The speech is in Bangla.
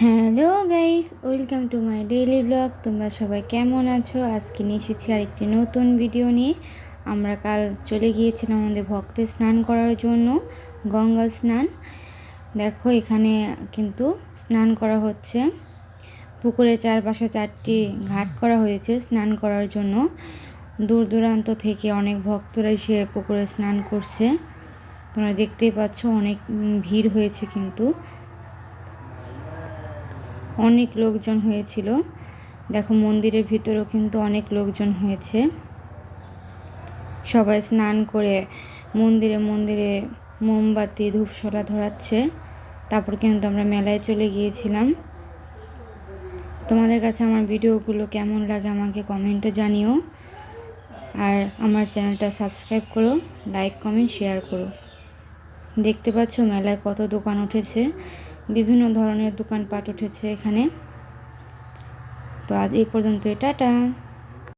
Hello guys, welcome to my daily blog. তোমরা সবাই কেমন আছো? আজকে নিয়ে এসেছি আরেকটি নতুন ভিডিও নিয়ে। আমরা কাল চলে গিয়েছিলাম আমাদের ভক্তের স্নান করার জন্য, গঙ্গা স্নান। দেখো এখানে কিন্তু স্নান করা হচ্ছে। পুকুরের চারপাশে 4টি ঘাট করা হয়েছে স্নান করার জন্য। দূর দূরান্ত থেকে অনেক ভক্তরা এসে পুকুরে স্নান করছে। তোমরা দেখতেই পাচ্ছ অনেক ভিড় হয়েছে, কিন্তু অনেক লোকজন হয়েছিল। দেখো মন্দিরের ভিতরেও কিন্তু অনেক লোকজন হয়েছে। সবাই স্নান করে মন্দিরে মন্দিরে মোমবাতি ধূপশলা ধরাচ্ছে। তারপর কিন্তু আমরা মেলায় চলে গিয়েছিলাম। তোমাদের কাছে আমার ভিডিওগুলো কেমন লাগে আমাকে কমেন্টে জানিও। আর আমার চ্যানেলটা সাবস্ক্রাইব করো, লাইক কমেন্ট শেয়ার করো। দেখতে পাচ্ছ মেলায় কত দোকান উঠেছে, বিভিন্ন ধরনের দোকানপাট উঠেছে এখানে। তো আজ এই পর্যন্ত, টাটা।